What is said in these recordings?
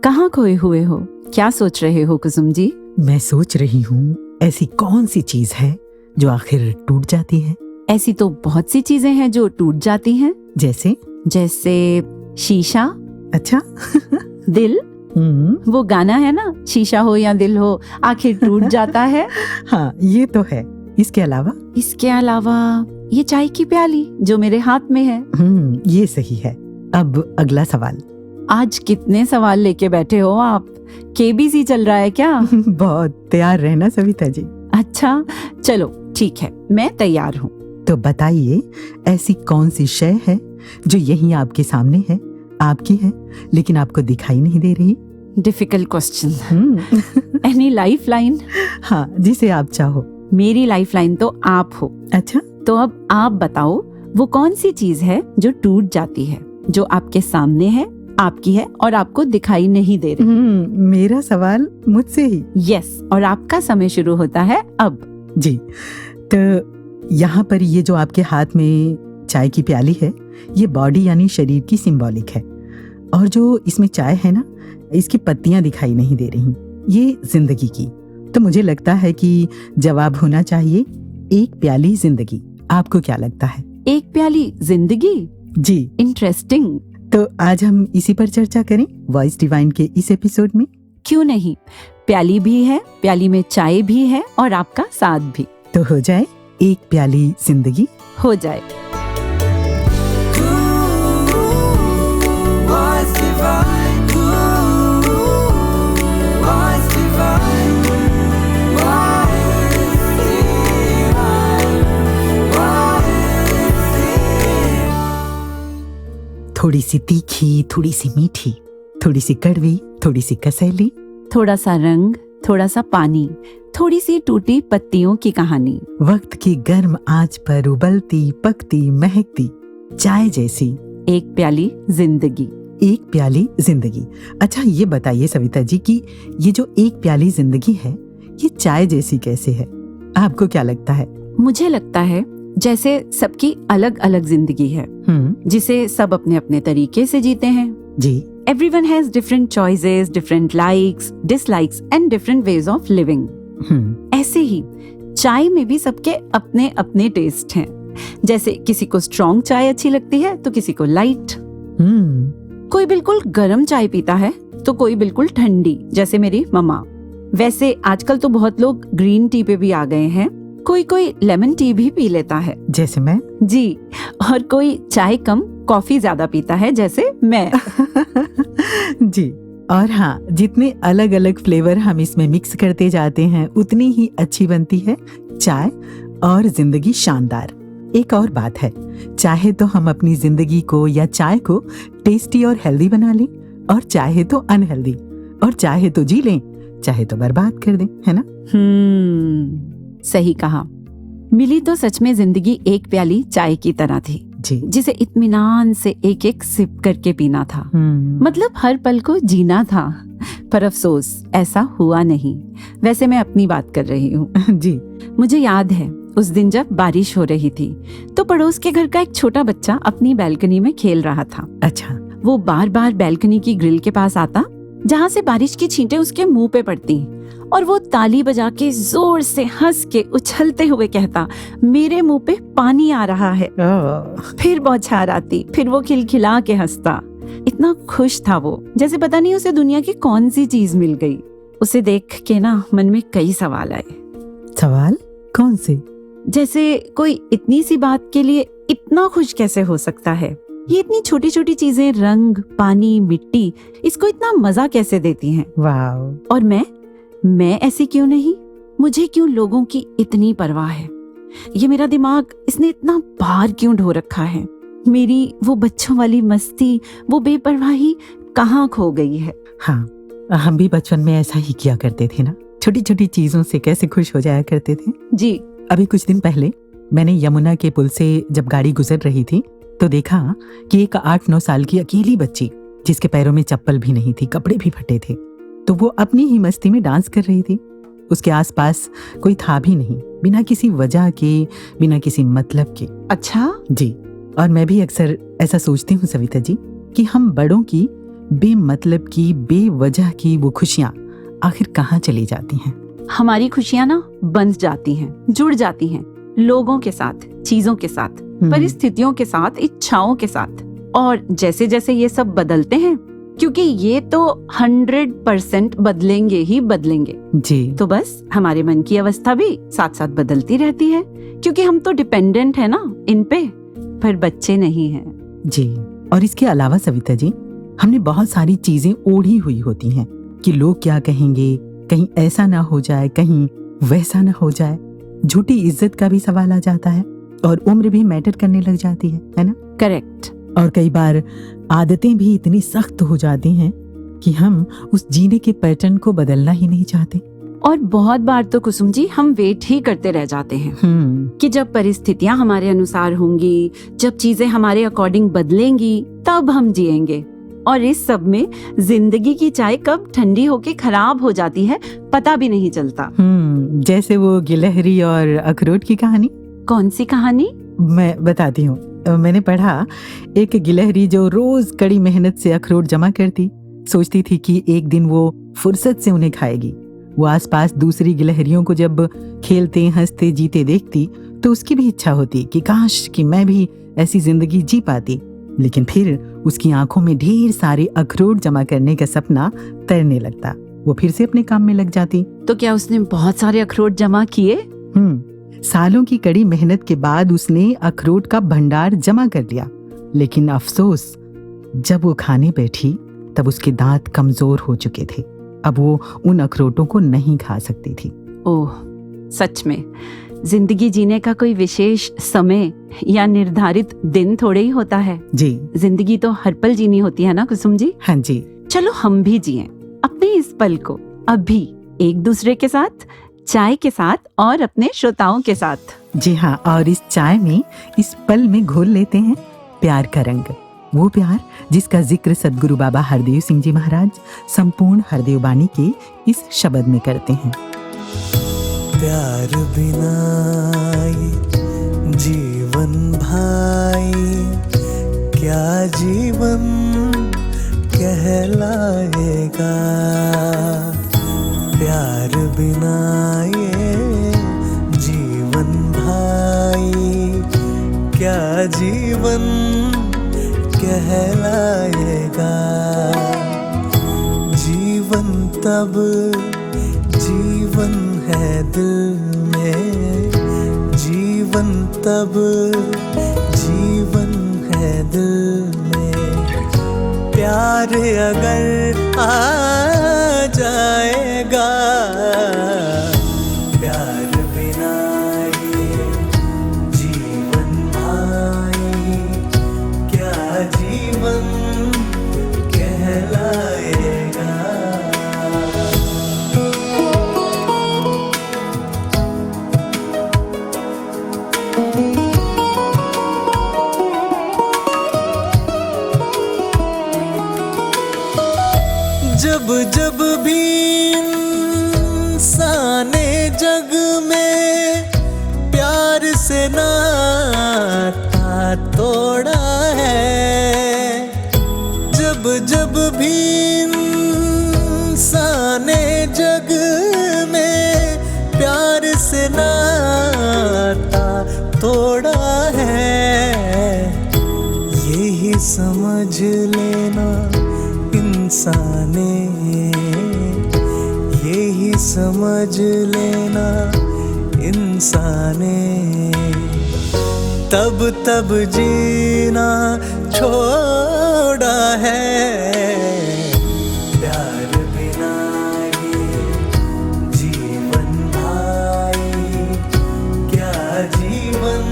कहाँ खोए हुए हो? क्या सोच रहे हो कुसुम जी? मैं सोच रही हूँ ऐसी कौन सी चीज है जो आखिर टूट जाती है। ऐसी तो बहुत सी चीजें हैं जो टूट जाती हैं। जैसे शीशा। अच्छा दिल। वो गाना है ना, शीशा हो या दिल हो आखिर टूट जाता है। हाँ, ये तो है। इसके अलावा ये चाय की प्याली जो मेरे हाथ में है। ये सही है। अब अगला सवाल। आज कितने सवाल लेके बैठे हो आप? केबीसी चल रहा है क्या? बहुत तैयार रहना सविता जी। अच्छा चलो ठीक है, मैं तैयार हूँ। तो बताइए ऐसी कौन सी शय है जो यहीं आपके सामने है, आपकी है, लेकिन आपको दिखाई नहीं दे रही। Difficult question. Any life line? हाँ, जिसे आप चाहो। मेरी लाइफ लाइन तो आप हो। अच्छा, तो अब आप बताओ वो कौन सी चीज है जो टूट जाती है, जो आपके सामने है, आपकी है और आपको दिखाई नहीं दे रही। मेरा सवाल मुझसे ही। यस, और आपका समय शुरू होता है अब। जी, तो यहाँ पर ये जो आपके हाथ में चाय की प्याली है, ये बॉडी यानी शरीर की सिंबॉलिक है, और जो इसमें चाय है ना, इसकी पत्तियां दिखाई नहीं दे रही, ये जिंदगी की। तो मुझे लगता है कि जवाब होना चाहिए एक प्याली जिंदगी। आपको क्या लगता है? एक प्याली जिंदगी? जी, इंटरेस्टिंग। तो आज हम इसी पर चर्चा करें वॉइस डिवाइन के इस एपिसोड में। क्यों नहीं, प्याली भी है, प्याली में चाय भी है और आपका साथ भी। तो हो जाए एक प्याली जिंदगी। हो जाए। थोड़ी सी तीखी, थोड़ी सी मीठी, थोड़ी सी कड़वी, थोड़ी सी कसैली, थोड़ा सा रंग, थोड़ा सा पानी, थोड़ी सी टूटी पत्तियों की कहानी। वक्त की गर्म आंच पर उबलती, पकती, महकती चाय जैसी एक प्याली जिंदगी। एक प्याली जिंदगी। अच्छा, ये बताइए सविता जी कि ये जो एक प्याली जिंदगी है, ये चाय जैसी कैसे है? आपको क्या लगता है? मुझे लगता है जैसे सबकी अलग अलग जिंदगी है, जिसे सब अपने अपने तरीके से जीते हैं। जी। Everyone has different choices, different likes, dislikes and different ways of living. ऐसे ही चाय में भी सबके अपने अपने टेस्ट हैं। जैसे किसी को स्ट्रॉन्ग चाय अच्छी लगती है तो किसी को लाइट। कोई बिल्कुल गर्म चाय पीता है तो कोई बिल्कुल ठंडी, जैसे मेरी मम्मा। वैसे आजकल तो बहुत लोग ग्रीन टी पे भी आ गए हैं। कोई कोई लेमन टी भी पी लेता है, जैसे मैं। जी, और कोई चाय कम कॉफी ज्यादा पीता है, जैसे मैं। जी। और हाँ, जितने अलग अलग फ्लेवर हम इसमें मिक्स करते जाते हैं उतनी ही अच्छी बनती है चाय, और जिंदगी शानदार। एक और बात है, चाहे तो हम अपनी जिंदगी को या चाय को टेस्टी और हेल्दी बना लें, और चाहे तो अनहेल्दी, और चाहे तो जी लें, चाहे तो बर्बाद कर दें, है ना? सही कहा। मिली तो सच में जिंदगी एक प्याली चाय की तरह थी, जी, जिसे इत्मीनान से एक एक सिप करके पीना था। मतलब हर पल को जीना था। पर अफसोस ऐसा हुआ नहीं। वैसे मैं अपनी बात कर रही हूँ। जी। मुझे याद है उस दिन जब बारिश हो रही थी तो पड़ोस के घर का एक छोटा बच्चा अपनी बैल्कनी में खेल रहा था। अच्छा। वो बार बार बैल्कनी की ग्रिल के पास आता जहाँ से बारिश की छींटें उसके मुंह पे पड़ती, और वो ताली बजा के जोर से हंस के उछलते हुए कहता, मेरे मुंह पे पानी आ रहा है। फिर बौछार आती, फिर वो खिलखिला के हंसता। इतना खुश था वो, जैसे पता नहीं उसे दुनिया की कौन सी चीज मिल गई। उसे देख के ना मन में कई सवाल आए। सवाल कौन से? जैसे कोई इतनी सी बात के लिए इतना खुश कैसे हो सकता है? ये इतनी छोटी छोटी चीजें, रंग, पानी, मिट्टी, इसको इतना मजा कैसे देती हैं? वाओ। और मैं ऐसी क्यों नहीं? मुझे क्यों लोगों की इतनी परवाह है? ये मेरा दिमाग, इसने इतना भार क्यों ढो रखा है? मेरी वो बच्चों वाली मस्ती, वो बेपरवाही कहाँ खो गई है? हाँ, हम भी बचपन में ऐसा ही किया करते थे ना, छोटी छोटी चीजों से कैसे खुश हो जाया करते थे। जी। अभी कुछ दिन पहले मैंने यमुना के पुल से जब गाड़ी गुजर रही थी तो देखा कि एक 8-9 साल की अकेली बच्ची, जिसके पैरों में चप्पल भी नहीं थी, कपड़े भी फटे थे, तो वो अपनी ही मस्ती में डांस कर रही थी। उसके आसपास कोई था भी नहीं, बिना किसी वजह के, बिना किसी मतलब के। अच्छा। जी। और मैं भी अक्सर ऐसा सोचती हूँ सविता जी कि हम बड़ों की बेमतलब की, बेवजह की वो खुशियाँ आखिर कहाँ चली जाती हैं? हमारी खुशियाँ ना बंध जाती हैं, जुड़ जाती हैं लोगों के साथ, चीजों के साथ, परिस्थितियों के साथ, इच्छाओं के साथ। और जैसे जैसे ये सब बदलते हैं, क्योंकि ये तो 100% बदलेंगे ही बदलेंगे जी, तो बस हमारे मन की अवस्था भी साथ साथ बदलती रहती है, क्योंकि हम तो डिपेंडेंट है ना इन पे, पर बच्चे नहीं हैं। जी। और इसके अलावा सविता जी, हमने बहुत सारी चीजें ओढ़ी हुई होती हैं कि लोग क्या कहेंगे, कहीं ऐसा ना हो जाए, कहीं वैसा ना हो जाए। झूठी इज्जत का भी सवाल आ जाता है और उम्र भी मैटर करने लग जाती है ना? करेक्ट। और कई बार आदतें भी इतनी सख्त हो जाती हैं कि हम उस जीने के पैटर्न को बदलना ही नहीं चाहते। और बहुत बार तो कुसुम जी हम वेट ही करते रह जाते हैं कि जब परिस्थितियां हमारे अनुसार होंगी, जब चीजें हमारे अकॉर्डिंग बदलेंगी, तब हम जिएंगे। और इस सब में जिंदगी की चाय कब ठंडी होके खराब हो जाती है पता भी नहीं चलता। जैसे वो गिलहरी और अखरोट की कहानी। कौन सी कहानी? मैं बताती हूँ। मैंने पढ़ा, एक गिलहरी जो रोज कड़ी मेहनत से अखरोट जमा करती, सोचती थी कि एक दिन वो फुर्सत से उन्हें खाएगी। वो आसपास दूसरी गिलहरियों को जब खेलते, हंसते, जीते देखती तो उसकी भी इच्छा होती कि काश कि मैं भी ऐसी जिंदगी जी पाती। लेकिन फिर उसकी आंखों में ढेर सारे अखरोट जमा करने का सपना तैरने लगता। वो फिर से अपने काम में लग जाती। तो क्या उसने बहुत सारे अखरोट जमा किए? सालों की कड़ी मेहनत के बाद उसने अखरोट का भंडार जमा कर लिया। लेकिन अफसोस, जब वो खाने बैठी तब उसके दांत कमजोर हो चुके थे। अब वो उन अखरोटों को नहीं खा सकती थी। ओह, सच में जिंदगी जीने का कोई विशेष समय या निर्धारित दिन थोड़े ही होता है जी। जिंदगी तो हर पल जीनी होती है ना कुसुम जी? हाँ जी। चलो हम भी जिएं अपने इस पल को, अभी एक दूसरे के साथ, चाय के साथ और अपने श्रोताओं के साथ। जी हाँ, और इस चाय में, इस पल में घोल लेते हैं प्यार का रंग। वो प्यार जिसका जिक्र सद्गुरु बाबा हरदेव सिंह जी महाराज संपूर्ण हरदेव बानी के इस शब्द में करते हैं। प्यार बिना ये जीवन भाई क्या जीवन कहलाएगा। प्यार बिना ये जीवन भाई क्या जीवन कहलाएगा। जीवन तब जीवन है दिल में, जीवन तब जीवन है दिल में। प्यार अगर आ जाएगा, प्यार बिना ये जीवन भाई क्या जीवन कहलाएगा। जब जब भी इंसाने जग में प्यार से नाता तोड़ा है, जब जब भी इंसाने जग में प्यार से नाता तोड़ा है, यही समझ लेना इंसाने, यही समझ लेना इंसाने। तब तब जीना छोड़ा है, प्यार बिना ये जीवन भाई क्या जीवन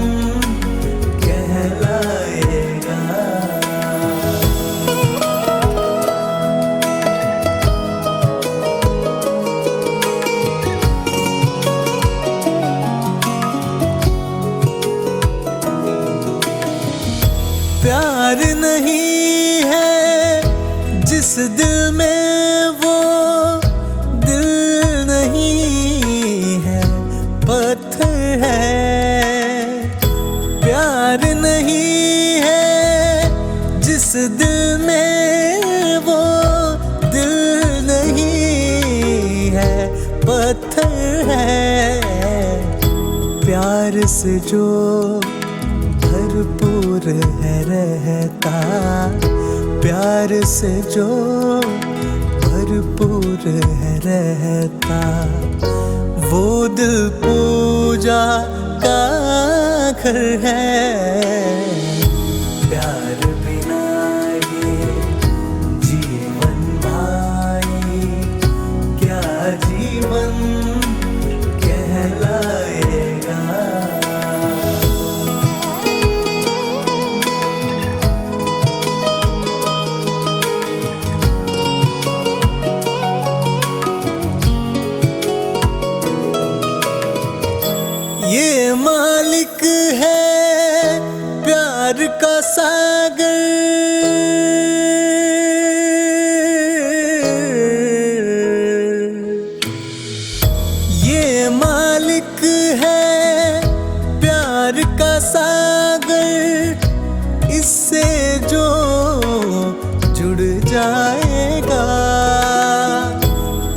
कहलाएगा। प्यार नहीं है जिस दिल में, वो दिल नहीं है पत्थर है। प्यार नहीं है जिस दिल में, वो से जो भरपूर है रहता, प्यार से जो भरपूर है रहता, वो दिल पूजा का घर है। प्यार बिना ये जीवन भाई क्या जीवन कहलाएगा। ये मालिक है प्यार का सागर, ये मालिक है प्यार का सागर, इससे जो जुड़ जाएगा।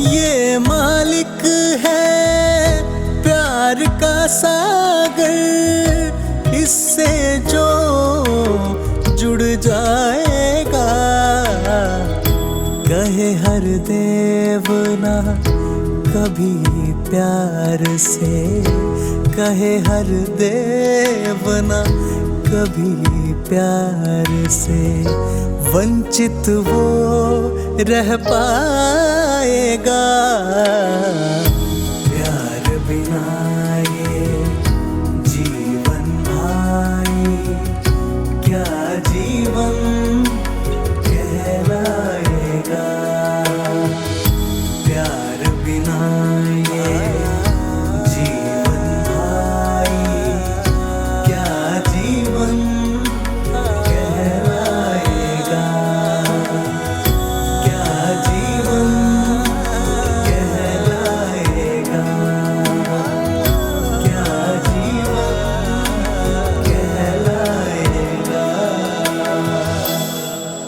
ये मालिक है प्यार का सागर, इससे जो जुड़ जाएगा। कहे हर देवना कभी प्यार से, कहे हर देवना कभी प्यार से, वंचित वो रह पाएगा। प्यार बिना ये जीवन भाई क्या जीवन कहलाएगा। प्यार बिना ये जीवन भाई क्या जीवन कहलाएगा। क्या जीवन कहलाएगा। क्या जीवन कहलाएगा।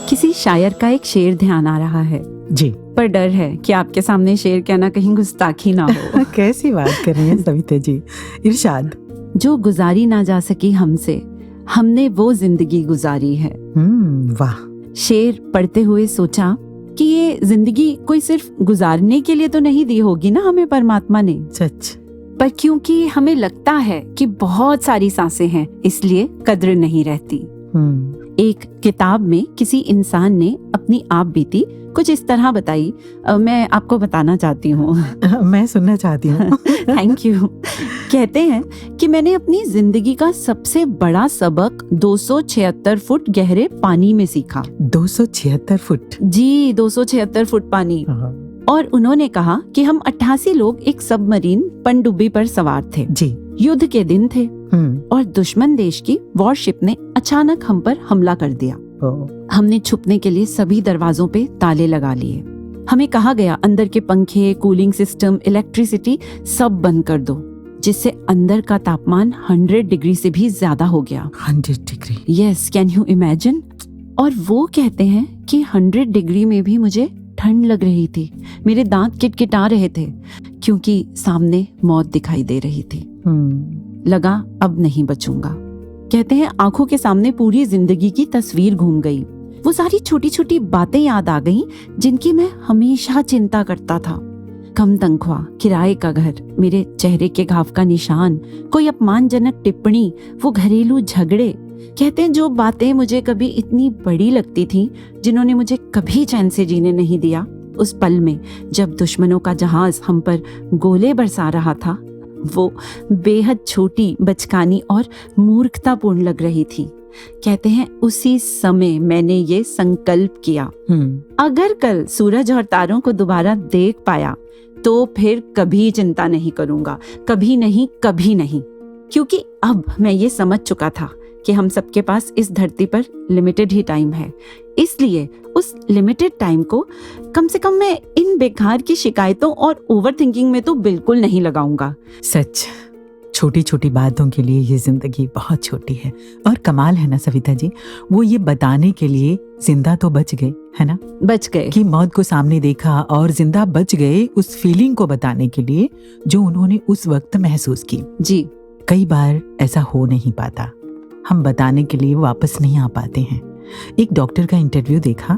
किसी शायर का एक शेर ध्यान आ रहा है, जी। पर डर है कि आपके सामने शेर कहना कहीं गुस्ताखी ना हो। कैसी बात कर रही हैं सविता जी, इरशाद। जो गुजारी ना जा सकी हमसे, हमने वो जिंदगी गुजारी है। वाह। शेर पढ़ते हुए सोचा कि ये जिंदगी कोई सिर्फ गुजारने के लिए तो नहीं दी होगी ना हमें परमात्मा ने, सच। पर क्योंकि हमें लगता है कि बहुत सारी सांसें हैं इसलिए कद्र नहीं रहती। एक किताब में किसी इंसान ने अपनी आप बीती कुछ इस तरह बताई, मैं आपको बताना चाहती हूँ। मैं सुनना चाहती हूँ। Thank you. कहते हैं कि मैंने अपनी जिंदगी का सबसे बड़ा सबक 276 फुट गहरे पानी में सीखा। 276 फुट? जी, 276 फुट पानी। और उन्होंने कहा कि हम 88 लोग एक सबमरीन पनडुब्बी पर सवार थे। जी। युद्ध के दिन थे और दुश्मन देश की वॉरशिप ने अचानक हम पर हमला कर दिया। हमने छुपने के लिए सभी दरवाजों पे ताले लगा लिए। हमें कहा गया अंदर के पंखे, कूलिंग सिस्टम, इलेक्ट्रिसिटी सब बंद कर दो, जिससे अंदर का तापमान 100 डिग्री से भी ज्यादा हो गया। 100 degree? Yes, can you imagine? और वो कहते हैं कि 100 डिग्री में भी मुझे ठंड लग रही थी, मेरे दांत किटकिटा रहे थे क्योंकि सामने मौत दिखाई दे रही थी। लगा अब नहीं बचूंगा। कहते हैं आंखों के सामने पूरी जिंदगी की तस्वीर घूम गई। वो सारी छोटी छोटी बातें याद आ गईं जिनकी मैं हमेशा चिंता करता था। कम तनख्वाह, किराए का घर, मेरे चेहरे के घाव का निशान, कोई अपमानजनक टिप्पणी, वो घरेलू झगड़े। कहते हैं जो बातें मुझे कभी इतनी बड़ी लगती थी, जिन्होंने मुझे कभी चैन से जीने नहीं दिया, उस पल में जब दुश्मनों का जहाज हम पर गोले बरसा रहा था, वो बेहद छोटी, बचकानी और मूर्खतापूर्ण लग रही थी। कहते हैं उसी समय मैंने ये संकल्प किया, अगर कल सूरज और तारों को दोबारा देख पाया तो फिर कभी चिंता नहीं करूंगा, कभी नहीं, कभी नहीं। क्योंकि अब मैं ये समझ चुका था कि हम सबके पास इस धरती पर लिमिटेड ही टाइम है, इसलिए उस लिमिटेड टाइम को कम से कम मैं इन बेकार की शिकायतों और ओवरथिंकिंग में तो बिल्कुल नहीं लगाऊंगा। सच, छोटी छोटी बातों के लिए ये जिंदगी बहुत छोटी है। और कमाल है ना सविता जी, वो ये बताने के लिए जिंदा तो बच गए, है ना? बच गए कि मौत को सामने देखा और जिंदा बच गए, उस फीलिंग को बताने के लिए जो उन्होंने उस वक्त महसूस की। जी। कई बार ऐसा हो नहीं पाता, हम बताने के लिए वापस नहीं आ पाते हैं। एक डॉक्टर का इंटरव्यू देखा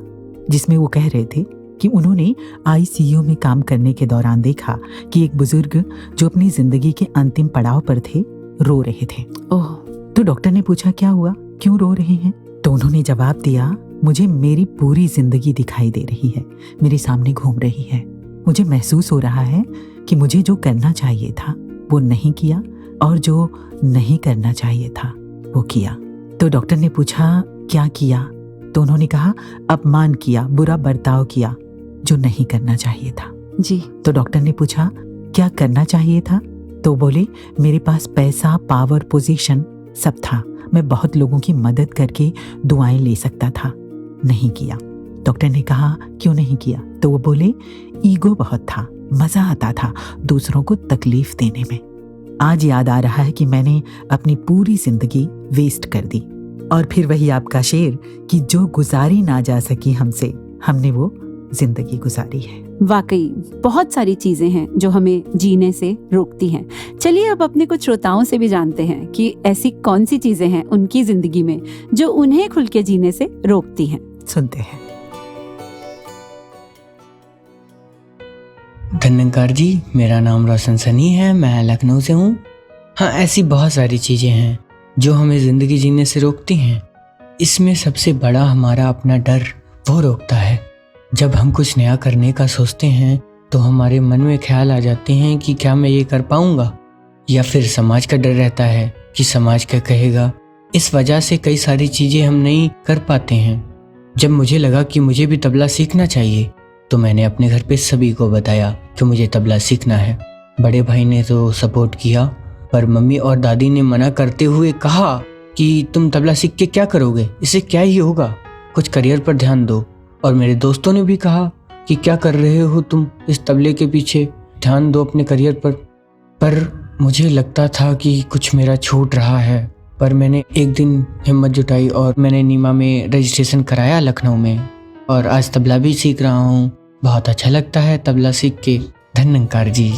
जिसमें वो कह रहे थे कि उन्होंने आईसीयू में काम करने के दौरान देखा कि एक बुजुर्ग जो अपनी जिंदगी के अंतिम पड़ाव पर थे रो रहे थे। ओह, तो डॉक्टर ने पूछा क्या हुआ, क्यों रो रहे हैं? तो उन्होंने जवाब दिया, मुझे मेरी पूरी जिंदगी दिखाई दे रही है, मेरे सामने घूम रही है। मुझे महसूस हो रहा है कि मुझे जो करना चाहिए था वो नहीं किया और जो नहीं करना चाहिए था वो किया। तो डॉक्टर ने पूछा क्या किया? तो उन्होंने कहा अपमान किया, बुरा बर्ताव किया, जो नहीं करना चाहिए था। जी। तो डॉक्टर ने पूछा क्या करना चाहिए था? तो बोले मेरे पास पैसा, पावर, पोजीशन सब था, मैं बहुत लोगों की मदद करके दुआएं ले सकता था, नहीं किया। डॉक्टर ने कहा क्यों नहीं किया? तो वो बोले ईगो बहुत था, मजा आता था दूसरों को तकलीफ देने में। आज याद आ रहा है कि मैंने अपनी पूरी जिंदगी वेस्ट कर दी। और फिर वही आपका शेर कि जो गुजारी ना जा सकी हमसे, हमने वो जिंदगी गुजारी है। वाकई बहुत सारी चीजें हैं जो हमें जीने से रोकती हैं। चलिए अब अपने कुछ श्रोताओं से भी जानते हैं कि ऐसी कौन सी चीजें हैं उनकी जिंदगी में जो उन्हें खुल के जीने से रोकती हैं। सुनते हैं। धन्यकार जी, मेरा नाम रोशन सनी है, मैं लखनऊ से हूँ। हाँ, ऐसी बहुत सारी चीज़ें हैं जो हमें ज़िंदगी जीने से रोकती हैं। इसमें सबसे बड़ा हमारा अपना डर वो रोकता है। जब हम कुछ नया करने का सोचते हैं तो हमारे मन में ख्याल आ जाते हैं कि क्या मैं ये कर पाऊँगा, या फिर समाज का डर रहता है कि समाज क्या कहेगा। इस वजह से कई सारी चीज़ें हम नहीं कर पाते हैं। जब मुझे लगा कि मुझे भी तबला सीखना चाहिए तो मैंने अपने घर पे सभी को बताया कि मुझे तबला सीखना है। बड़े भाई ने तो सपोर्ट किया, पर मम्मी और दादी ने मना करते हुए कहा कि तुम तबला सीख के क्या करोगे, इससे क्या ही होगा, कुछ करियर पर ध्यान दो। और मेरे दोस्तों ने भी कहा कि क्या कर रहे हो तुम, इस तबले के पीछे ध्यान दो अपने करियर पर मुझे लगता था कि कुछ मेरा छूट रहा है। पर मैंने एक दिन हिम्मत जुटाई और मैंने नीमा में रजिस्ट्रेशन कराया लखनऊ में, और आज तबला भी सीख रहा हूँ। बहुत अच्छा लगता है तबला सीख के। धन्यकार जी।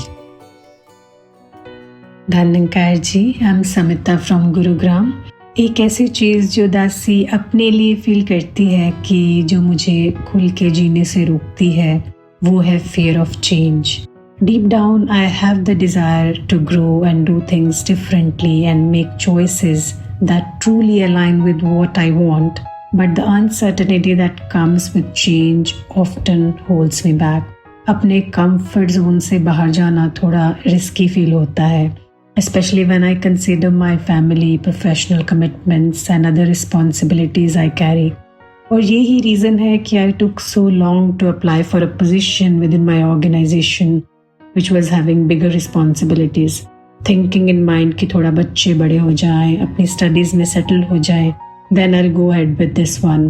धन्यकार जी, I am Samita from Gurugram. एक ऐसी चीज़ जो दासी अपने लिए फील करती है कि जो मुझे खुल के जीने से रोकती है वो है fear of change. Deep down, I have the desire to grow and do things differently and make choices that truly align with what I want. But the uncertainty that comes with change often holds me back. अपने comfort zone से बाहर जाना थोड़ा risky feel होता है, especially when I consider my family, professional commitments and other responsibilities I carry. और यही reason है कि I took so long to apply for a position within my organization which was having bigger responsibilities, thinking in mind कि थोड़ा बच्चे बड़े हो जाएं, अपनी studies में settle हो जाएं, then I'll go ahead with this one.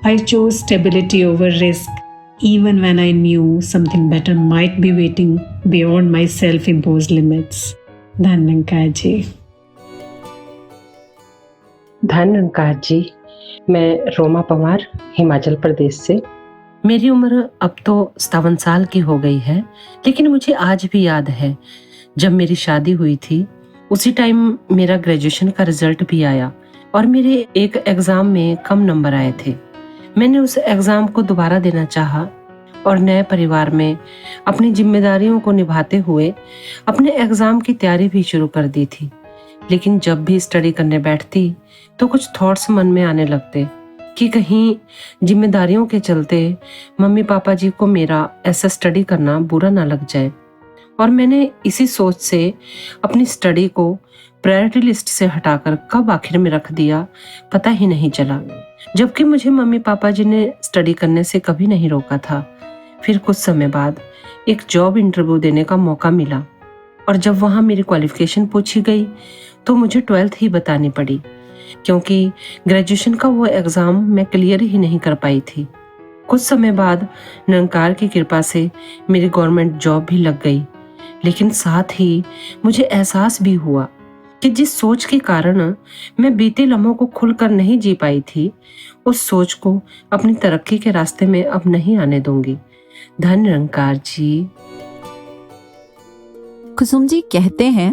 I chose stability over risk, even when I knew something better might be waiting beyond my self-imposed limits. धन्यकार जी। धन्यकार जी, मैं रोमा पवार हिमाचल प्रदेश से। मेरी उम्र अब तो 57 साल की हो गई है, लेकिन मुझे आज भी याद है जब मेरी शादी हुई थी। उसी टाइम मेरा ग्रेजुएशन का रिजल्ट भी आया और मेरे एक एग्जाम में कम नंबर आए थे। मैंने उस एग्जाम को दोबारा देना चाहा और नए परिवार में अपनी जिम्मेदारियों को निभाते हुए अपने एग्जाम की तैयारी भी शुरू कर दी थी। लेकिन जब भी स्टडी करने बैठती तो कुछ थॉट्स मन में आने लगते कि कहीं जिम्मेदारियों के चलते मम्मी पापा जी को मेरा ऐसा स्टडी करना बुरा ना लग जाए। और मैंने इसी सोच से अपनी स्टडी को प्रायोरिटी लिस्ट से हटाकर कब आखिर में रख दिया पता ही नहीं चला, जबकि मुझे मम्मी पापा जी ने स्टडी करने से कभी नहीं रोका था। फिर कुछ समय बाद एक जॉब इंटरव्यू देने का मौका मिला और जब वहाँ मेरी क्वालिफिकेशन पूछी गई तो मुझे 12th ही बतानी पड़ी, क्योंकि ग्रेजुएशन का वो एग्ज़ाम मैं क्लियर ही नहीं कर पाई थी। कुछ समय बाद निरंकार की कृपा से मेरी गवर्नमेंट जॉब भी लग गई, लेकिन साथ ही मुझे एहसास भी हुआ कि जिस सोच के कारण मैं बीते लम्हों को खुलकर नहीं जी पाई थी, उस सोच को अपनी तरक्की के रास्ते में अब नहीं आने दूंगी। धन्य निरंकार जी। कुसुम जी कहते हैं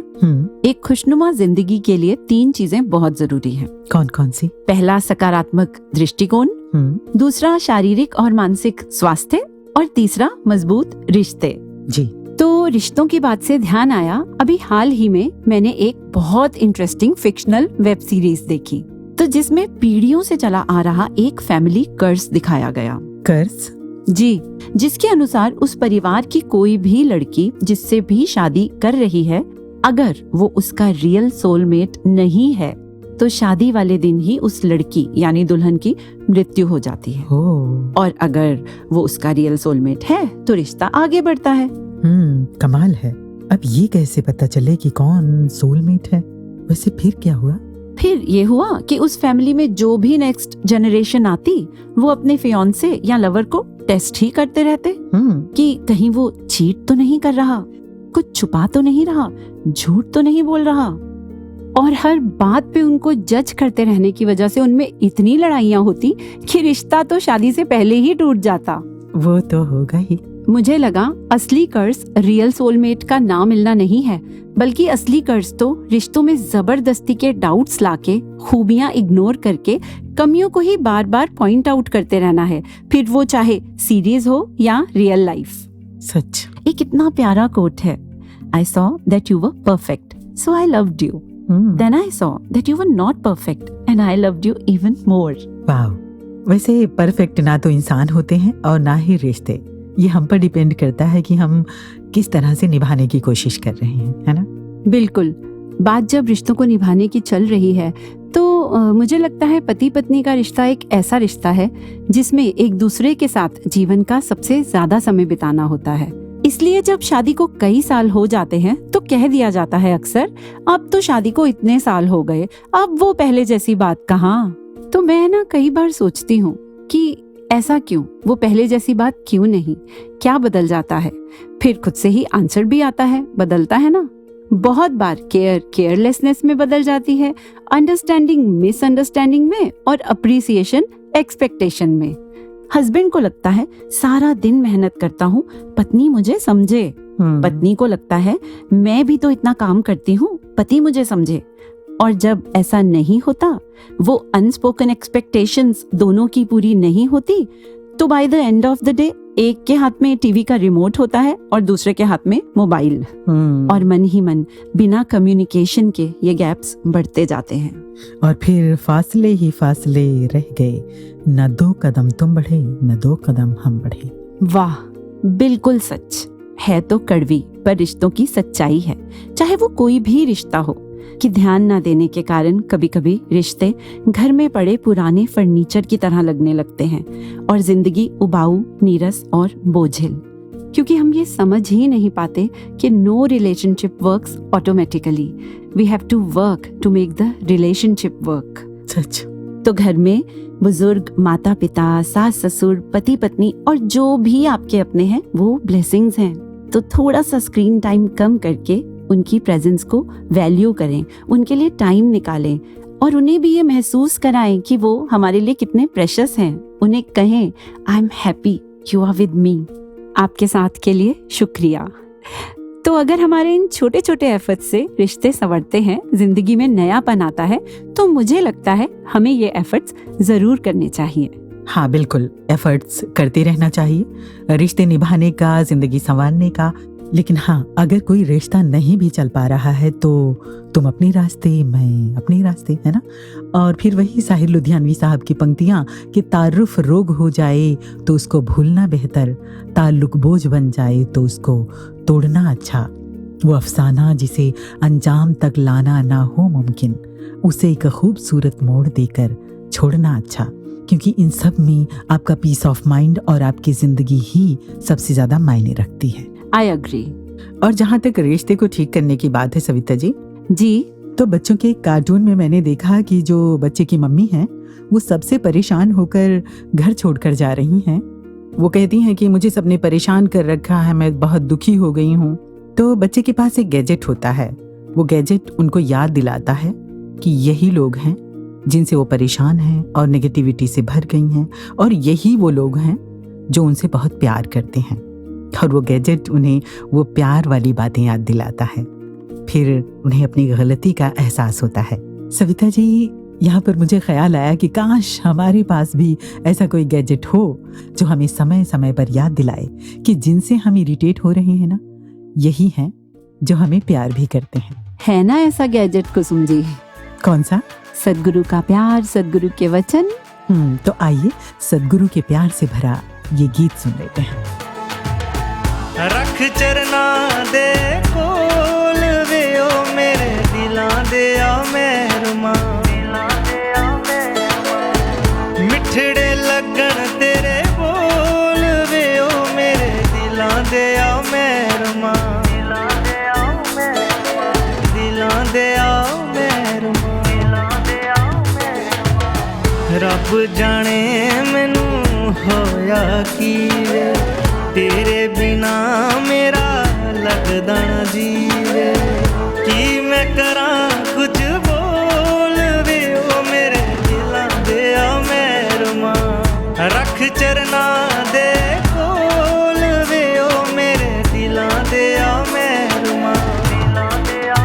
एक खुशनुमा जिंदगी के लिए 3 चीजें बहुत जरूरी हैं। कौन कौन सी? पहला सकारात्मक दृष्टिकोण, दूसरा शारीरिक और मानसिक स्वास्थ्य और तीसरा मजबूत रिश्ते। जी। तो रिश्तों की बात से ध्यान आया, अभी हाल ही में मैंने एक बहुत इंटरेस्टिंग फिक्शनल वेब सीरीज देखी, तो जिसमें पीढ़ियों से चला आ रहा एक फैमिली कर्स दिखाया गया। कर्स? जी, जिसके अनुसार उस परिवार की कोई भी लड़की जिससे भी शादी कर रही है, अगर वो उसका रियल सोलमेट नहीं है तो शादी वाले दिन ही उस लड़की यानी दुल्हन की मृत्यु हो जाती है। और अगर वो उसका रियल सोलमेट है तो रिश्ता आगे बढ़ता है। कमाल है। अब ये कैसे पता चले कि कौन सोलमेट है? वैसे फिर क्या हुआ? फिर ये हुआ कि उस फैमिली में जो भी नेक्स्ट जनरेशन आती, वो अपने फियांसे या लवर को टेस्ट ही करते रहते कि कहीं वो चीट तो नहीं कर रहा, कुछ छुपा तो नहीं रहा, झूठ तो नहीं बोल रहा। और हर बात पे उनको जज करते रहने की वजह से उनमें इतनी लड़ाइयाँ होती कि रिश्ता तो शादी से पहले ही टूट जाता। वो तो होगा ही। मुझे लगा असली कर्ज रियल सोलमेट का ना मिलना नहीं है, बल्कि असली कर्ज तो रिश्तों में जबरदस्ती के डाउट्स लाके, खूबियां इग्नोर करके कमियों को ही बार बार पॉइंट आउट करते रहना है, फिर वो चाहे सीरीज हो या रियल लाइफ। सच। एक इतना प्यारा कोट है, I saw that you were perfect so I loved you, then I saw that you were not perfect and I loved you even more. वाह। वैसे परफेक्ट ना तो इंसान होते हैं और ना ही रिश्ते। ये हम पर डिपेंड करता है कि हम किस तरह से निभाने की कोशिश कर रहे हैं, है ना? बिल्कुल। बात जब रिश्तों को निभाने की चल रही है तो मुझे लगता है पति पत्नी का रिश्ता एक ऐसा रिश्ता है जिसमें एक दूसरे के साथ जीवन का सबसे ज्यादा समय बिताना होता है। इसलिए जब शादी को कई साल हो जाते हैं तो कह दिया जाता है अक्सर, अब तो शादी को इतने साल हो गए, अब वो पहले जैसी बात कहाँ। तो मैं ना कई बार सोचती हूँ कि ऐसा क्यों, वो पहले जैसी बात क्यों नहीं, क्या बदल जाता है? फिर खुद से ही आंसर भी आता है, बदलता है ना। बहुत बार केयर केयरलेसनेस में बदल जाती है, अंडरस्टैंडिंग मिसअंडरस्टैंडिंग में और अप्रिसिएशन एक्सपेक्टेशन में। हस्बैंड को लगता है सारा दिन मेहनत करता हूँ, पत्नी मुझे समझे। पत्नी को लगता है मैं भी तो इतना काम करती हूँ, पति मुझे समझे। और जब ऐसा नहीं होता, वो अनस्पोकन एक्सपेक्टेशंस दोनों की पूरी नहीं होती, तो by the end of the day एक के हाथ में टीवी का रिमोट होता है और दूसरे के हाथ में मोबाइल। और मन ही मन बिना कम्युनिकेशन के ये गैप्स बढ़ते जाते हैं। और फिर फासले ही फासले रह गए, न 2 कदम तुम बढ़े न 2 कदम हम बढ़े। वाह, बिल्कुल सच है। तो कड़वी पर रिश्तों की सच्चाई है, चाहे वो कोई भी रिश्ता हो, कि ध्यान न देने के कारण कभी कभी रिश्ते घर में पड़े पुराने फर्नीचर की तरह लगने लगते हैं और जिंदगी उबाऊ, नीरस और बोझिल, क्योंकि हम ये समझ ही नहीं पाते कि no relationship works automatically, we have to work to make the relationship work. Such. तो घर में बुजुर्ग, माता पिता, सास ससुर, पति पत्नी और जो भी आपके अपने हैं वो ब्लेसिंग्स हैं। तो थोड़ा सा स्क्रीन टाइम कम करके उनकी प्रेजेंस को वैल्यू करें, उनके लिए टाइम निकालें और उन्हें भी ये महसूस कराएं कि वो हमारे लिए कितने प्रेशियस हैं। उन्हें कहें I am happy you are with me, आपके साथ के लिए शुक्रिया। तो अगर हमारे इन छोटे छोटे एफर्ट्स से रिश्ते संवरते हैं, जिंदगी में नयापन आता है, तो मुझे लगता है हमें ये एफर्ट्स जरूर करने चाहिए। हाँ बिल्कुल, एफर्ट्स करते रहना चाहिए रिश्ते निभाने का, जिंदगी संवारने का। लेकिन हाँ, अगर कोई रिश्ता नहीं भी चल पा रहा है तो तुम अपने रास्ते, मैं अपने रास्ते, है ना? और फिर वही साहिर लुधियानवी साहब की पंक्तियाँ कि तारुफ रोग हो जाए तो उसको भूलना बेहतर, ताल्लुक बोझ बन जाए तो उसको तोड़ना अच्छा, वो अफसाना जिसे अंजाम तक लाना ना हो मुमकिन, उसे एक खूबसूरत मोड़ देकर छोड़ना अच्छा। क्योंकि इन सब में आपका पीस ऑफ माइंड और आपकी जिंदगी ही सबसे ज्यादा मायने रखती है। I agree. और जहाँ तक रिश्ते को ठीक करने की बात है सविता जी, तो बच्चों के कार्टून में मैंने देखा कि जो बच्चे की मम्मी हैं वो सबसे परेशान होकर घर छोड़कर जा रही हैं। वो कहती हैं कि मुझे सबने परेशान कर रखा है, मैं बहुत दुखी हो गई हूँ। तो बच्चे के पास एक गैजेट होता है, वो गैजेट उनको याद दिलाता है कि यही लोग हैं जिनसे वो परेशान हैं और नेगेटिविटी से भर गई हैं, और यही वो लोग हैं जो उनसे बहुत प्यार करते हैं। और वो गैजेट उन्हें वो प्यार वाली बातें याद दिलाता है। फिर उन्हें अपनी गलती का एहसास होता है। सविता जी, यहाँ पर मुझे ख्याल आया कि काश हमारे पास भी ऐसा कोई गैजेट हो जो हमें समय समय पर याद दिलाए कि जिनसे हम इरिटेट हो रहे हैं ना, यही हैं जो हमें प्यार भी करते हैं। है ना ऐसा गैजेट कुसुम जी? कौन सा? सदगुरु का प्यार, सदगुरु के वचन। तो आइए सदगुरु के प्यार से भरा ये गीत सुन लेते हैं। रख चरना दे कोल वे ओ मेरे दिलां दे आ मेहरमा, मिठड़े लगन तेरे बोल वे ओ मेरे दिलां दे आ मेहरमा, दिलां दे आ मेहरमा। रब जाने मैनू होया की वे, तेरे बिना मेरा लगदा ना जीवे, की मैं करा कुछ बोल वे ओ मेरे दिलां दे आ मेहरमा, रख चरना दे कोल वे ओ मेरे दिलां दे आ मेहरमा, दिलां दे आ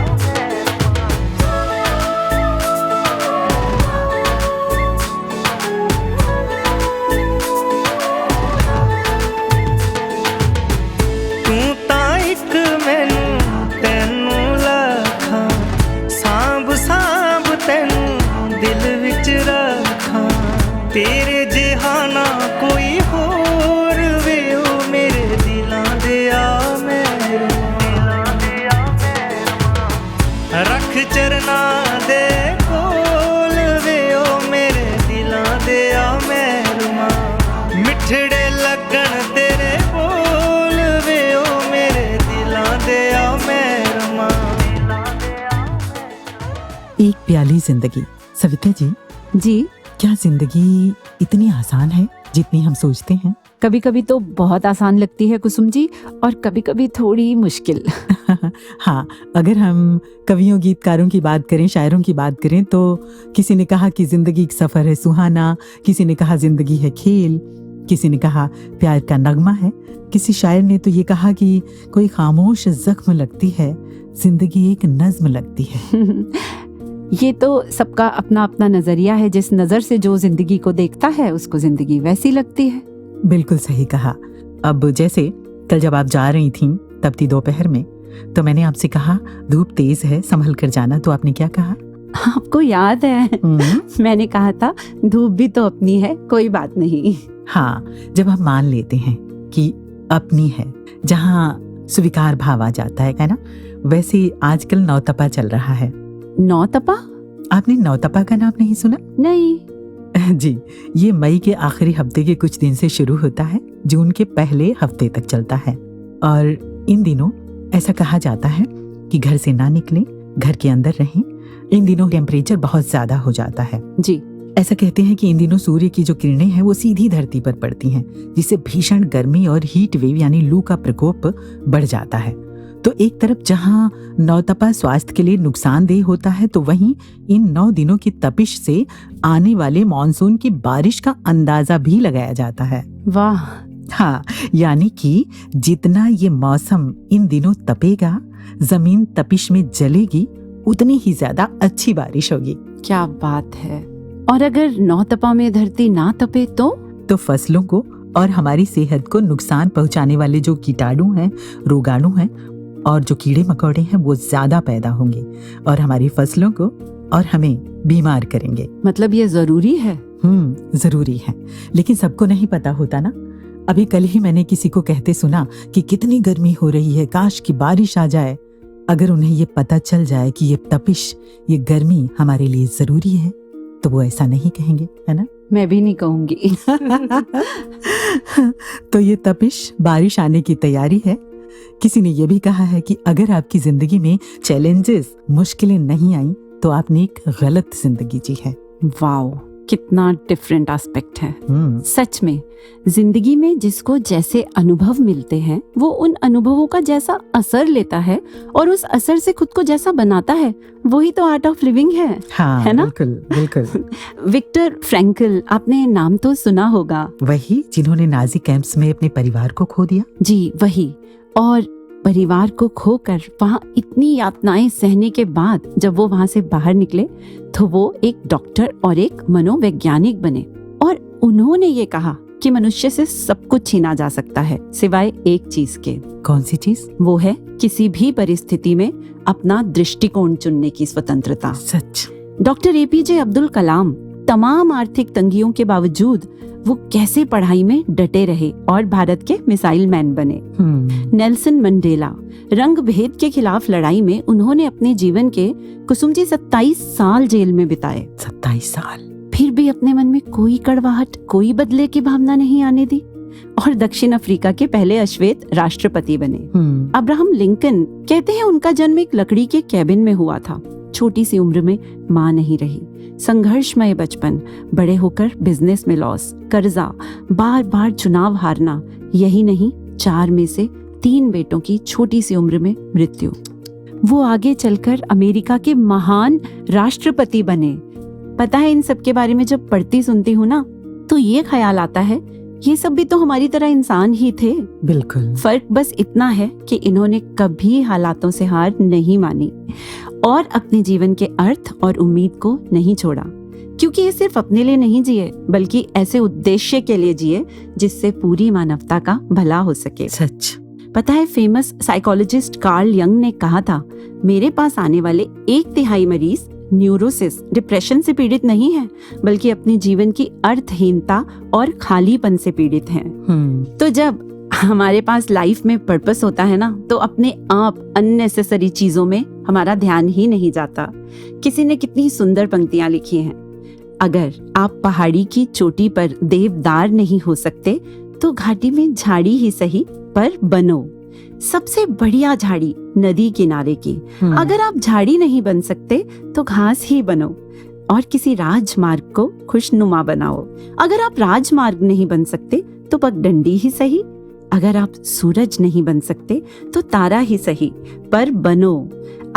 तेरे जिहाना कोई होर वे ओ मेरे दिलां दे आ मेहरमा, रख चरना दे कोल वे ओ मेरे दिलां दे आ मेहरमा, मिठड़े लगन तेरे बोल वे ओ मेरे दिलां दे आ मेहरमा। एक प्याली जिंदगी। सविता जी, जी, क्या जिंदगी इतनी आसान है जितनी हम सोचते हैं? कभी कभी तो बहुत आसान लगती है कुसुम जी, और कभी कभी थोड़ी मुश्किल। हाँ, अगर हम कवियों गीतकारों की बात करें, शायरों की बात करें, तो किसी ने कहा कि जिंदगी एक सफर है सुहाना, किसी ने कहा जिंदगी है खेल, किसी ने कहा प्यार का नगमा है, किसी शायर ने तो ये कहा कि कोई खामोश जख्म लगती है, जिंदगी एक नज्म लगती है। ये तो सबका अपना अपना नजरिया है। जिस नजर से जो जिंदगी को देखता है उसको जिंदगी वैसी लगती है। बिल्कुल सही कहा। अब जैसे कल जब आप जा रही थीं तपती दोपहर में, तो मैंने आपसे कहा धूप तेज है, संभल कर जाना, तो आपने क्या कहा? आपको याद है? मैंने कहा था धूप भी तो अपनी है, कोई बात नहीं। हाँ, जब हम मान लेते हैं कि अपनी है, जहाँ स्वीकार भाव आ जाता है ना। वैसे आजकल नौतपा चल रहा है। नौतपा? आपने नौतपा का नाम नहीं सुना? नहीं। जी, ये मई के आखिरी हफ्ते के कुछ दिन से शुरू होता है, जून के पहले हफ्ते तक चलता है। और इन दिनों ऐसा कहा जाता है कि घर से ना निकलें, घर के अंदर रहें। इन दिनों टेम्परेचर बहुत ज्यादा हो जाता है। जी, ऐसा कहते हैं कि इन दिनों सूर्य की जो किरणें हैं वो सीधी धरती पर पड़ती हैं, जिससे भीषण गर्मी और हीट वेव यानी लू का प्रकोप बढ़ जाता है। तो एक तरफ जहां नौतपा स्वास्थ्य के लिए नुकसानदेह होता है, तो वहीं इन 9 दिनों की तपिश से आने वाले मॉनसून की बारिश का अंदाजा भी लगाया जाता है। वाह। हाँ, यानी कि जितना ये मौसम इन दिनों तपेगा, जमीन तपिश में जलेगी, उतनी ही ज्यादा अच्छी बारिश होगी। क्या बात है। और अगर नौतपा में धरती ना तपे तो फसलों को और हमारी सेहत को नुकसान पहुंचाने वाले जो कीटाणु हैं, रोगाणु हैं और जो कीड़े मकोड़े हैं, वो ज्यादा पैदा होंगे और हमारी फसलों को और हमें बीमार करेंगे। मतलब ये जरूरी है? जरूरी है, लेकिन सबको नहीं पता होता ना। अभी कल ही मैंने किसी को कहते सुना कि कितनी गर्मी हो रही है, काश की बारिश आ जाए। अगर उन्हें ये पता चल जाए कि ये तपिश, ये गर्मी हमारे लिए जरूरी है, तो वो ऐसा नहीं कहेंगे, है ना? मैं भी नहीं कहूंगी। तो ये तपिश बारिश आने की तैयारी है। किसी ने ये भी कहा है कि अगर आपकी जिंदगी में चैलेंजेस, मुश्किलें नहीं आई, तो आपने एक गलत जिंदगी जी है। वाओ, कितना डिफरेंट एस्पेक्ट है। सच में जिंदगी में जिसको जैसे अनुभव मिलते हैं वो उन अनुभवों का जैसा असर लेता है और उस असर से खुद को जैसा बनाता है, वही तो आर्ट ऑफ लिविंग है। हाँ, है ना? बिल्कुल बिल्कुल। विक्टर फ्रैंकल, आपने नाम तो सुना होगा। वही जिन्होंने नाजी कैंप्स में अपने परिवार को खो दिया। जी वही। और परिवार को खोकर वहाँ इतनी यातनाएं सहने के बाद जब वो वहाँ से बाहर निकले तो वो एक डॉक्टर और एक मनोवैज्ञानिक बने। और उन्होंने ये कहा कि मनुष्य से सब कुछ छीना जा सकता है सिवाय एक चीज के। कौन सी चीज? वो है किसी भी परिस्थिति में अपना दृष्टिकोण चुनने की स्वतंत्रता। सच। डॉक्टर एपीजे अब्दुल कलाम तमाम आर्थिक तंगियों के बावजूद वो कैसे पढ़ाई में डटे रहे और भारत के मिसाइल मैन बने। नेल्सन मंडेला, रंग भेद के खिलाफ लड़ाई में उन्होंने अपने जीवन के कुसुमजी 27 साल जेल में बिताए। 27 साल। फिर भी अपने मन में कोई कड़वाहट, कोई बदले की भावना नहीं आने दी और दक्षिण अफ्रीका के पहले अश्वेत राष्ट्रपति बने। अब्राहम लिंकन, कहते हैं उनका जन्म एक लकड़ी के कैबिन में हुआ था। छोटी सी उम्र में माँ नहीं रही, संघर्षमय बचपन, बड़े होकर बिजनेस में लॉस, कर्जा, बार बार चुनाव हारना, यही नहीं 4 में से 3 बेटों की छोटी सी उम्र में मृत्यु। वो आगे चलकर अमेरिका के महान राष्ट्रपति बने। पता है, इन सब के बारे में जब पढ़ती सुनती हूँ ना तो ये ख्याल आता है ये सब भी तो हमारी तरह इंसान ही थे। बिल्कुल। फर्क बस इतना है कि इन्होंने कभी हालातों से हार नहीं मानी और अपने जीवन के अर्थ और उम्मीद को नहीं छोड़ा, क्योंकि ये सिर्फ अपने लिए नहीं जिए बल्कि ऐसे उद्देश्य के लिए जिए जिससे पूरी मानवता का भला हो सके। सच। पता है, फेमस साइकोलॉजिस्ट कार्ल यंग ने कहा था, मेरे पास आने वाले 1/3 मरीज न्यूरोसिस, डिप्रेशन से पीड़ित नहीं है बल्कि अपने जीवन की अर्थहीनता और खालीपन से पीड़ित हैं। तो जब हमारे पास लाइफ में पर्पस होता है ना तो अपने आप अननेसेसरी चीजों में हमारा ध्यान ही नहीं जाता। किसी ने कितनी सुंदर पंक्तियां लिखी हैं, अगर आप पहाड़ी की चोटी पर देवदार नहीं हो सकते तो घाटी में झाड़ी ही सही पर बनो। सबसे बढ़िया झाड़ी नदी किनारे की। अगर आप झाड़ी नहीं बन सकते तो घास ही बनो और किसी राजमार्ग को खुशनुमा बनाओ। अगर आप राजमार्ग नहीं बन सकते तो पगडंडी ही सही। अगर आप सूरज नहीं बन सकते तो तारा ही सही, पर बनो।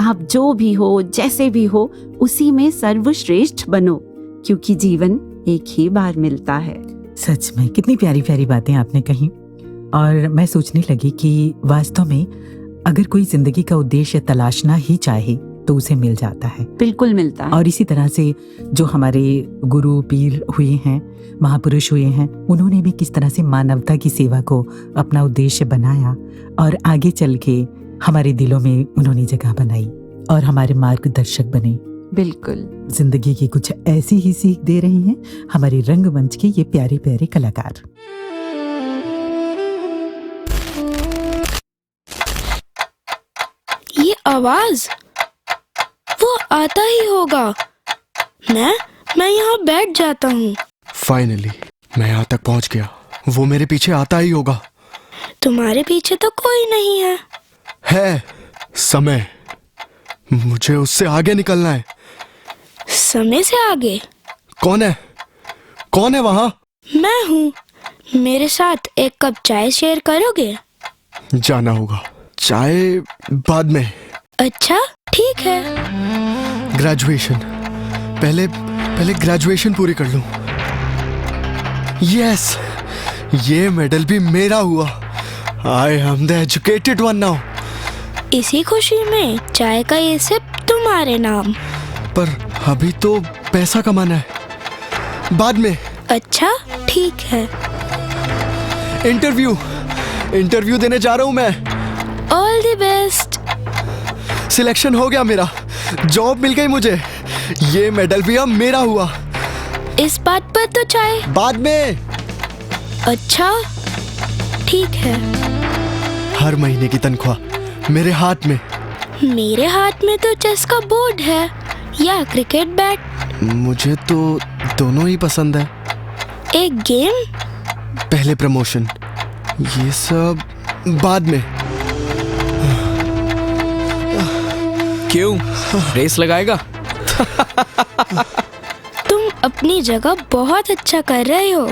आप जो भी हो, जैसे भी हो, उसी में सर्वश्रेष्ठ बनो, क्योंकि जीवन एक ही बार मिलता है। सच में कितनी प्यारी प्यारी बातें आपने कही। और मैं सोचने लगी कि वास्तव में अगर कोई जिंदगी का उद्देश्य तलाशना ही चाहे तो उसे मिल जाता है। बिल्कुल मिलता है। और इसी तरह से जो हमारे गुरु पीर हुए हैं, महापुरुष हुए हैं, उन्होंने भी किस तरह से मानवता की सेवा को अपना उद्देश्य बनाया और आगे चल के हमारे दिलों में उन्होंने जगह बनाई और हमारे मार्गदर्शक बने। बिल्कुल। जिंदगी की कुछ ऐसी ही सीख दे रही हैं हमारे रंगमंच के ये प्यारे प्यारे कलाकार। ये आवाज, वो आता ही होगा। मैं यहाँ बैठ जाता हूँ। फाइनली मैं यहाँ तक पहुँच गया। वो मेरे पीछे आता ही होगा। तुम्हारे पीछे तो कोई नहीं है। है समय, मुझे उससे आगे निकलना है। समय से आगे? कौन है? कौन है वहाँ? मैं हूँ। मेरे साथ एक कप चाय शेयर करोगे? जाना होगा। चाय बाद में। अच्छा ठीक है। ग्रेजुएशन पहले ग्रेजुएशन पूरी कर लूं। यस, ये मेडल भी मेरा हुआ। I am the educated one now. इसी खुशी में चाय का ये सिप तुम्हारे नाम। पर अभी तो पैसा कमाना है, बाद में। अच्छा ठीक है। इंटरव्यू देने जा रहा हूँ मैं। All the best. सिलेक्शन हो गया मेरा, जॉब मिल गई मुझे। ये मेडल भी अब मेरा हुआ। इस बात पर तो चाय बाद में। अच्छा ठीक है। हर महीने की तनख्वाह मेरे हाथ में। मेरे हाथ में तो चेस का बोर्ड है या क्रिकेट बैट। मुझे तो दोनों ही पसंद है। एक गेम, पहले प्रमोशन, ये सब बाद में। क्यों, रेस लगाएगा? तुम अपनी जगह बहुत अच्छा कर रहे हो।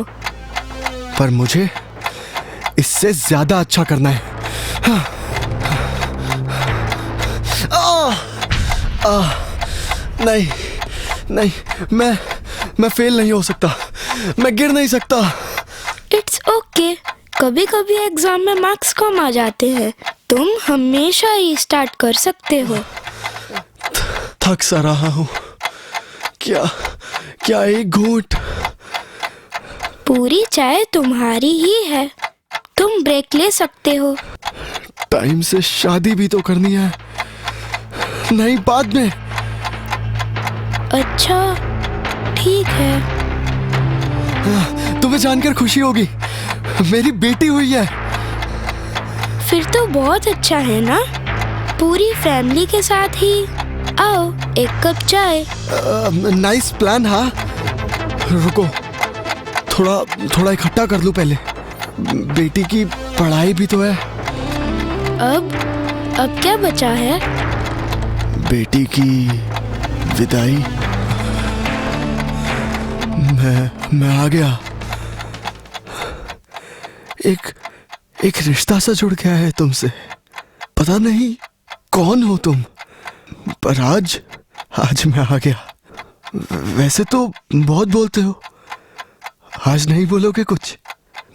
पर मुझे इससे ज्यादा अच्छा करना है। हाँ। नहीं नहीं, मैं फेल नहीं हो सकता, मैं गिर नहीं सकता। इट्स ओके, कभी कभी एग्जाम में मार्क्स कम आ जाते हैं, तुम हमेशा ही स्टार्ट कर सकते हो। थक सा रहा हूँ, क्या एक घूंट। पूरी चाय तुम्हारी ही है, तुम ब्रेक ले सकते हो। टाइम से शादी भी तो करनी है। नहीं, बाद में। अच्छा ठीक है। तुम्हें जानकर खुशी होगी, मेरी बेटी हुई है। फिर तो बहुत अच्छा है ना, पूरी फैमिली के साथ ही। आओ एक कप चाय। Nice plan. हाँ रुको, थोड़ा इकट्ठा कर लूं पहले, बेटी की पढ़ाई भी तो है। अब क्या बचा है? बेटी की विदाई। मैं आ गया। एक रिश्ता सा जुड़ गया है तुमसे। पता नहीं कौन हो तुम, पर आज मैं आ गया। वैसे तो बहुत बोलते हो, आज नहीं बोलोगे कुछ?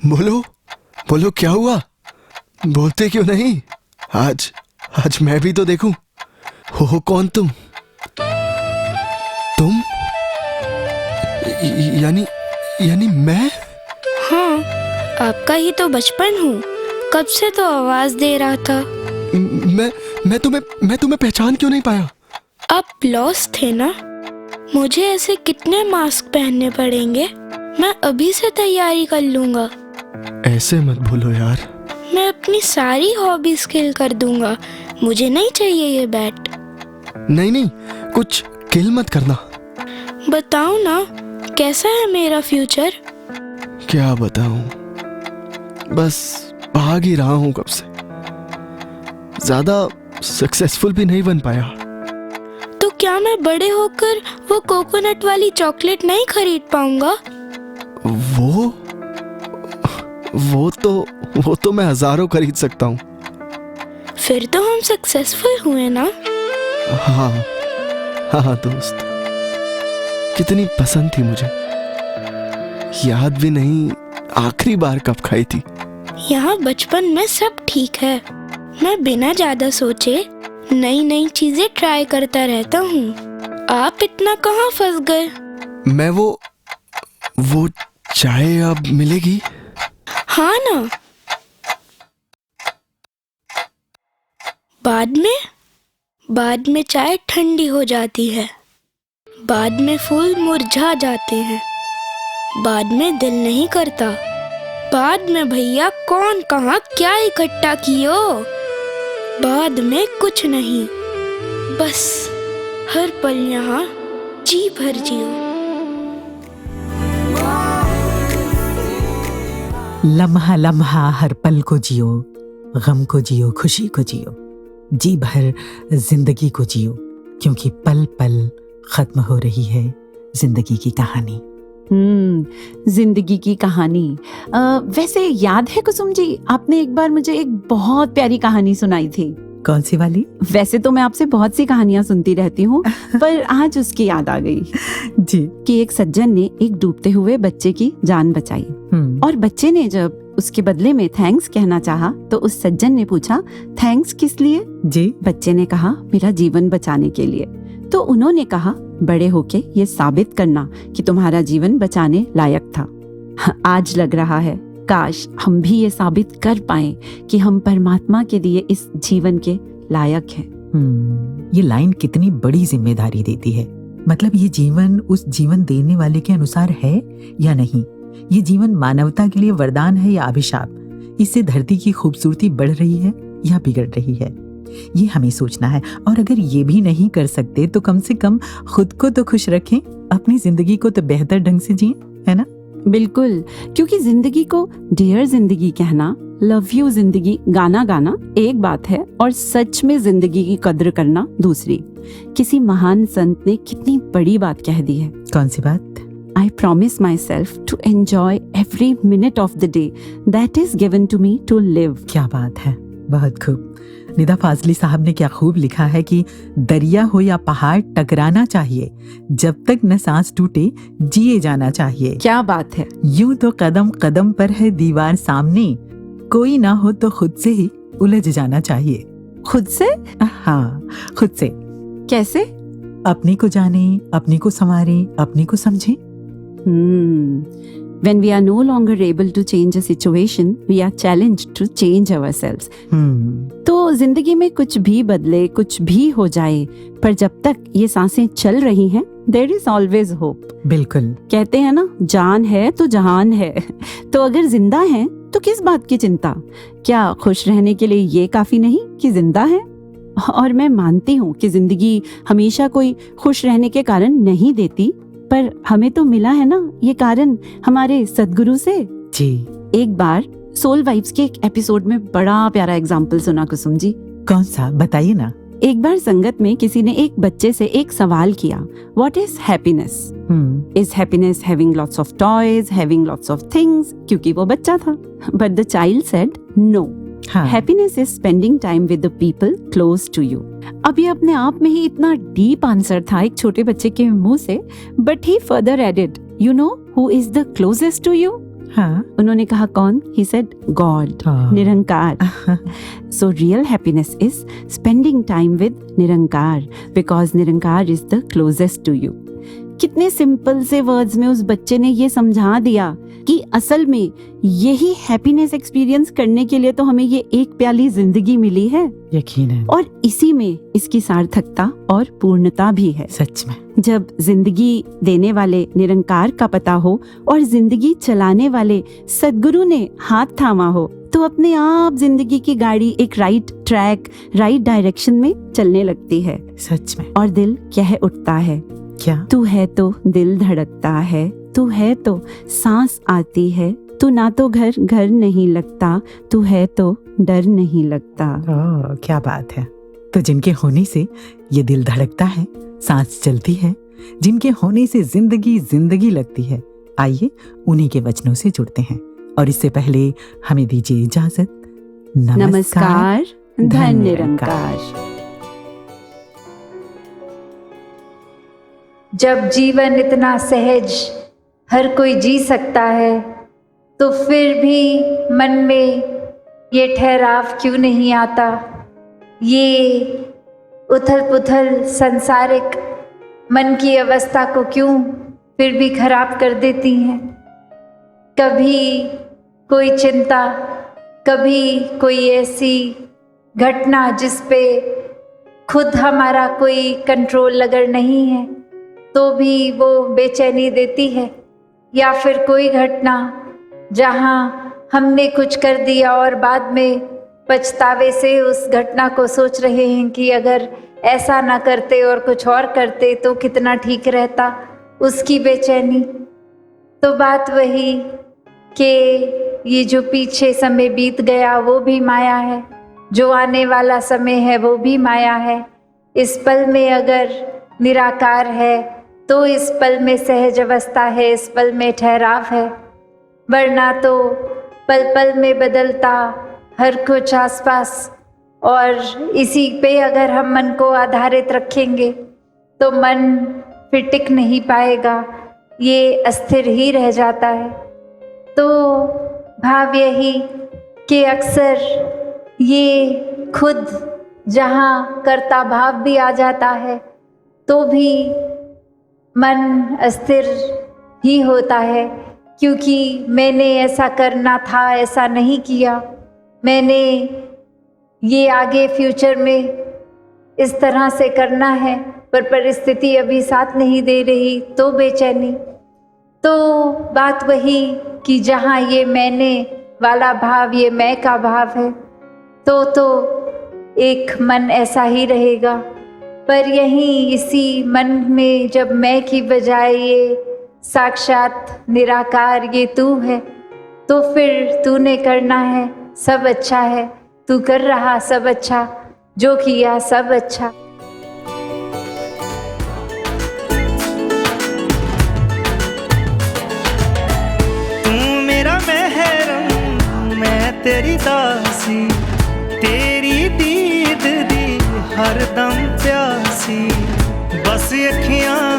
बोलो क्या हुआ? बोलते क्यों नहीं? आज मैं भी तो देखूं। हो कौन तुम? यानी मैं? हाँ, आपका ही तो बचपन हूँ, कब से तो आवाज दे रहा था। मैं तुम्हें पहचान क्यों नहीं पाया? आप लॉस्ट थे ना। मुझे ऐसे कितने मास्क पहनने पड़ेंगे? मैं अभी से तैयारी कर लूंगा। ऐसे मत बोलो यार। मैं अपनी सारी हॉबीज किल कर दूंगा, मुझे नहीं चाहिए ये बैट। नहीं, कुछ किल मत करना। बताओ ना, कैसा है मेरा फ्यूचर? क्या बताऊं, बस भाग ही रहा हूं कब से। ज्यादा सक्सेसफुल भी नहीं बन पाया। तो क्या मैं बड़े होकर वो कोकोनट वाली चॉकलेट नहीं खरीद पाऊंगा? वो तो मैं हजारों खरीद सकता हूँ। फिर तो हम सक्सेसफुल हुए ना। हाँ दोस्त, कितनी पसंद थी मुझे, याद भी नहीं आखिरी बार कब खाई थी। यहाँ बचपन में सब ठीक है, मैं बिना ज्यादा सोचे नई चीजें ट्राई करता रहता हूँ। आप इतना कहाँ फंस गए? मैं वो चाय अब मिलेगी? हाँ ना। बाद में चाय ठंडी हो जाती है, बाद में फूल मुरझा जाते हैं, बाद में दिल नहीं करता, बाद में भैया कौन कहाँ क्या इकट्ठा कियो, बाद में कुछ नहीं, बस हर पल यहाँ जी भर जियो। लम्हा लम्हा हर पल को जियो, गम को जियो, खुशी को जियो, जी भर जिंदगी को जियो, क्योंकि पल पल खत्म हो रही है जिंदगी की कहानी। जिंदगी की कहानी। वैसे याद है कुसुम जी, आपने एक बार मुझे एक बहुत प्यारी कहानी सुनाई थी। कौन सी वाली? वैसे तो मैं आपसे बहुत सी कहानियां सुनती रहती हूँ, पर आज उसकी याद आ गई जी, कि एक सज्जन ने एक डूबते हुए बच्चे की जान बचाई, और बच्चे ने जब उसके बदले में थैंक्स कहना चाहा तो उस सज्जन ने पूछा, थैंक्स किस लिए? जी, बच्चे ने कहा, मेरा जीवन बचाने के लिए। तो उन्होंने कहा, बड़े होके ये साबित करना कि तुम्हारा जीवन बचाने लायक था। आज लग रहा है काश हम भी ये साबित कर पाएं कि हम परमात्मा के लिए इस जीवन के लायक हैं। ये लाइन कितनी बड़ी जिम्मेदारी देती है। मतलब ये जीवन उस जीवन देने वाले के अनुसार है या नहीं? ये जीवन मानवता के लिए वरदान है या अभिशाप? इससे धरती की खूबसूरती बढ़ रही है या बिगड़ रही है? ये हमें सोचना है। और अगर ये भी नहीं कर सकते तो कम से कम खुद को तो खुश रखें, अपनी जिंदगी को तो बेहतर ढंग से जिएं, है ना? बिल्कुल, क्योंकि जिंदगी को डियर जिंदगी कहना, लव यू जिंदगी गाना गाना एक बात है, और सच में जिंदगी की कद्र करना दूसरी। किसी महान संत ने कितनी बड़ी बात कह दी है। कौन सी बात? I promise myself to enjoy every minute of the day that is given to me to live. क्या बात है, बहुत खूब। निदा फाजली साहब ने क्या खूब लिखा है कि दरिया हो या पहाड़ टकराना चाहिए, जब तक न सांस टूटे जिए जाना चाहिए। क्या बात है। यूं तो कदम कदम पर है दीवार सामने, कोई ना हो तो खुद से ही उलझ जाना चाहिए। खुद से? हाँ, खुद से। कैसे? अपने को जाने, अपने को संवारे, अपने को समझे। When we are no longer able to change a situation, we are challenged to change ourselves. तो जिंदगी में कुछ भी बदले, कुछ भी हो जाए, पर जब तक ये सांसें चल रही हैं, there is always hope. बिल्कुल। कहते हैं ना, जान है तो जहान है। तो अगर जिंदा हैं, तो किस बात की चिंता? क्या खुश रहने के लिए ये काफी नहीं कि जिंदा है? और मैं मानती हूँ कि जिंदगी हमेशा कोई खुश रहने के कारण नहीं देती, पर हमें तो मिला है ना ये कारण हमारे सदगुरु से। जी। एक बार सोल वाइब्स के एक एपिसोड में बड़ा प्यारा एग्जाम्पल सुना कुसुम जी। कौन सा, बताइए ना। एक बार संगत में किसी ने एक बच्चे से एक सवाल किया, what is happiness? Is happiness having lots of toys, having lots of things? क्योंकि वो बच्चा था। But the child said no, happiness is spending time with the people close to you. अब ये अपने आप में ही इतना डीप आंसर था एक छोटे बच्चे के मुंह से, but he further added, you know who is the closest to you? हाँ। उन्होंने कहा कौन? He said God, Nirankar. So real happiness is spending time with Nirankar, because Nirankar is the closest to you. कितने सिंपल से वर्ड्स में उस बच्चे ने ये समझा दिया कि असल में यही हैप्पीनेस एक्सपीरियंस करने के लिए तो हमें ये एक प्याली जिंदगी मिली है। यकीन है। और इसी में इसकी सार्थकता और पूर्णता भी है। सच में। जब जिंदगी देने वाले निरंकार का पता हो और जिंदगी चलाने वाले सद्गुरु ने हाथ थामा हो, तो अपने आप जिंदगी की गाड़ी एक राइट ट्रैक, राइट डायरेक्शन में चलने लगती है। सच में। और दिल कह उठता है, क्या? तू है तो दिल धड़कता है, तू है तो सांस आती है, तू ना तो घर घर नहीं लगता, तू है तो डर नहीं लगता। क्या बात है। तो जिनके होने से ये दिल धड़कता है, सांस चलती है, जिनके होने से जिंदगी जिंदगी लगती है, आइए उन्हीं के वचनों से जुड़ते हैं। और इससे पहले हमें दीजिए इजाजत। नमस्कार, धन निरंकार। जब जीवन इतना सहज हर कोई जी सकता है, तो फिर भी मन में ये ठहराव क्यों नहीं आता? ये उथल पुथल संसारिक मन की अवस्था को क्यों फिर भी खराब कर देती हैं? कभी कोई चिंता, कभी कोई ऐसी घटना जिस पे खुद हमारा कोई कंट्रोल अगर नहीं है तो भी वो बेचैनी देती है, या फिर कोई घटना जहाँ हमने कुछ कर दिया और बाद में पछतावे से उस घटना को सोच रहे हैं कि अगर ऐसा ना करते और कुछ और करते तो कितना ठीक रहता, उसकी बेचैनी। तो बात वही कि ये जो पीछे समय बीत गया वो भी माया है, जो आने वाला समय है वो भी माया है। इस पल में अगर निराकार है तो इस पल में सहज अवस्था है, इस पल में ठहराव है, वरना तो पल पल में बदलता हर कुछ आसपास, और इसी पे अगर हम मन को आधारित रखेंगे तो मन फिर टिक नहीं पाएगा, ये अस्थिर ही रह जाता है। तो भाव यही कि अक्सर ये खुद जहाँ कर्ता भाव भी आ जाता है तो भी मन अस्थिर ही होता है, क्योंकि मैंने ऐसा करना था, ऐसा नहीं किया, मैंने ये आगे फ्यूचर में इस तरह से करना है, पर परिस्थिति अभी साथ नहीं दे रही, तो बेचैनी। तो बात वही कि जहाँ ये मैंने वाला भाव, ये मैं का भाव है, तो एक मन ऐसा ही रहेगा। पर यहीं इसी मन में जब मैं की बजाय ये साक्षात निराकार ये तू है, तो फिर तूने करना है सब अच्छा है, तू कर रहा सब अच्छा, जो किया सब अच्छा। उदासी तेरी दीद दी हरदम प्यासी बस अखियां